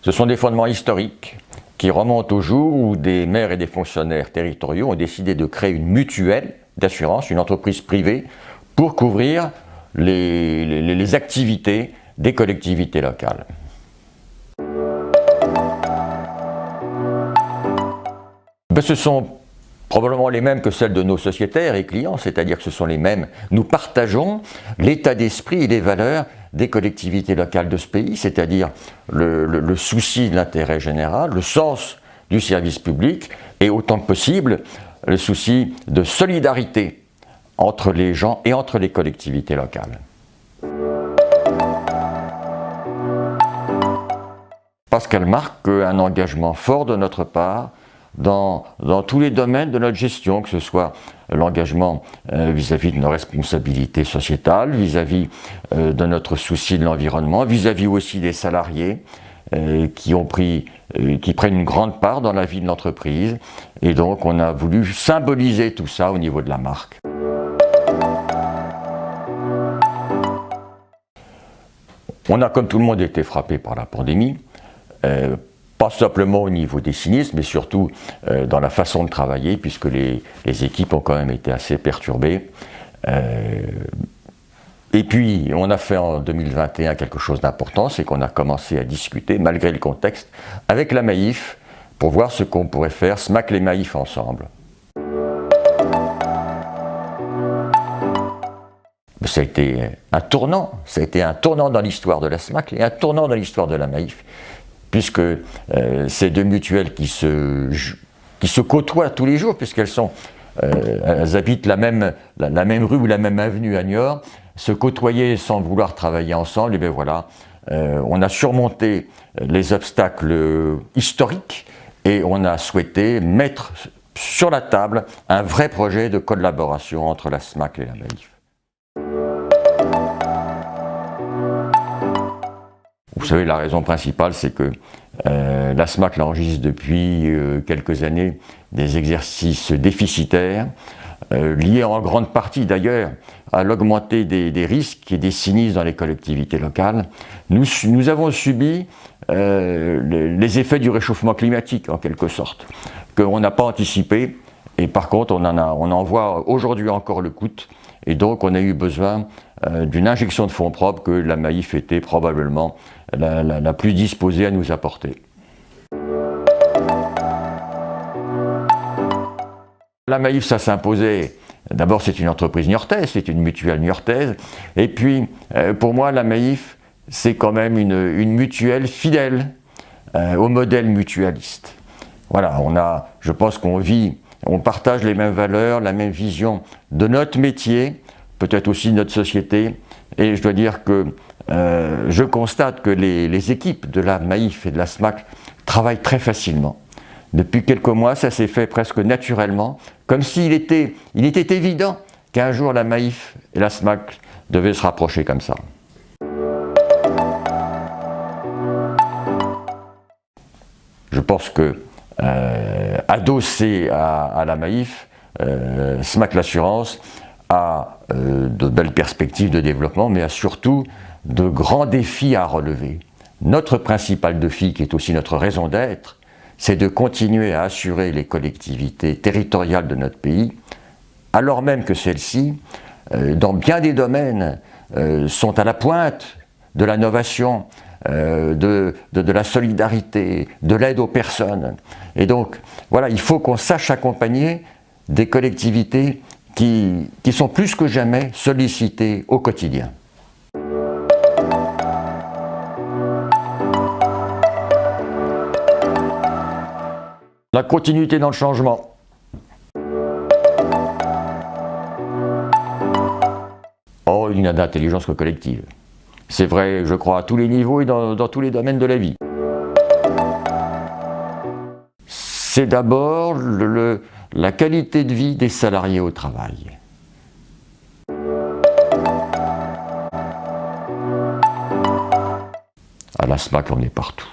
Ce sont des fondements historiques qui remontent au jour où des maires et des fonctionnaires territoriaux ont décidé de créer une mutuelle d'assurance, une entreprise privée, pour couvrir les activités des collectivités locales. Ce sont probablement les mêmes que celles de nos sociétaires et clients, c'est-à-dire que ce sont les mêmes. Nous partageons l'état d'esprit et les valeurs des collectivités locales de ce pays, c'est-à-dire le souci de l'intérêt général, le sens du service public et autant que possible le souci de solidarité entre les gens et entre les collectivités locales. Parce qu'elle marque un engagement fort de notre part dans tous les domaines de notre gestion, que ce soit l'engagement vis-à-vis de nos responsabilités sociétales, vis-à-vis de notre souci de l'environnement, vis-à-vis aussi des salariés qui prennent une grande part dans la vie de l'entreprise. Et donc on a voulu symboliser tout ça au niveau de la marque. On a, comme tout le monde, été frappé par la pandémie. Pas simplement au niveau des sinistres, mais surtout dans la façon de travailler, puisque les équipes ont quand même été assez perturbées. Et puis, on a fait en 2021 quelque chose d'important, c'est qu'on a commencé à discuter, malgré le contexte, avec la Maïf, pour voir ce qu'on pourrait faire, SMAC les Maïf ensemble. Ça a été un tournant dans l'histoire de la SMAC et un tournant dans l'histoire de la Maïf, puisque ces deux mutuelles qui se côtoient tous les jours, elles habitent la même rue ou la même avenue à Niort, se côtoyer sans vouloir travailler ensemble, et bien voilà, on a surmonté les obstacles historiques et on a souhaité mettre sur la table un vrai projet de collaboration entre la SMAC et la Maïf. Vous savez, la raison principale, c'est que la SMAC enregistre depuis quelques années des exercices déficitaires, liés en grande partie d'ailleurs à l'augmentée des risques et des sinistres dans les collectivités locales. Nous avons subi les effets du réchauffement climatique, en quelque sorte, qu'on n'a pas anticipé, et par contre on en voit aujourd'hui encore le coût, et donc on a eu besoin d'une injection de fonds propres que la Maïf était probablement la plus disposée à nous apporter. La Maïf, ça s'imposait. D'abord, c'est une entreprise niortaise, c'est une mutuelle niortaise. Et puis, pour moi, la Maïf, c'est quand même une mutuelle fidèle au modèle mutualiste. Voilà, je pense on partage les mêmes valeurs, la même vision de notre métier, peut-être aussi de notre société. Et je dois dire que je constate que les équipes de la Maïf et de la SMAC travaillent très facilement. Depuis quelques mois, ça s'est fait presque naturellement, comme s'il était évident qu'un jour la Maïf et la SMAC devaient se rapprocher comme ça. Je pense que, adossé à la Maïf, SMAC l'assurance a de belles perspectives de développement, mais a surtout de grands défis à relever. Notre principal défi, qui est aussi notre raison d'être, c'est de continuer à assurer les collectivités territoriales de notre pays, alors même que celles-ci, dans bien des domaines, sont à la pointe de l'innovation, de la solidarité, de l'aide aux personnes. Et donc, voilà, il faut qu'on sache accompagner des collectivités qui sont plus que jamais sollicitées au quotidien. La continuité dans le changement. Oh, il n'y a d'intelligence que collective. C'est vrai, je crois, à tous les niveaux et dans tous les domaines de la vie. C'est d'abord la qualité de vie des salariés au travail. À la SMAC, on est partout.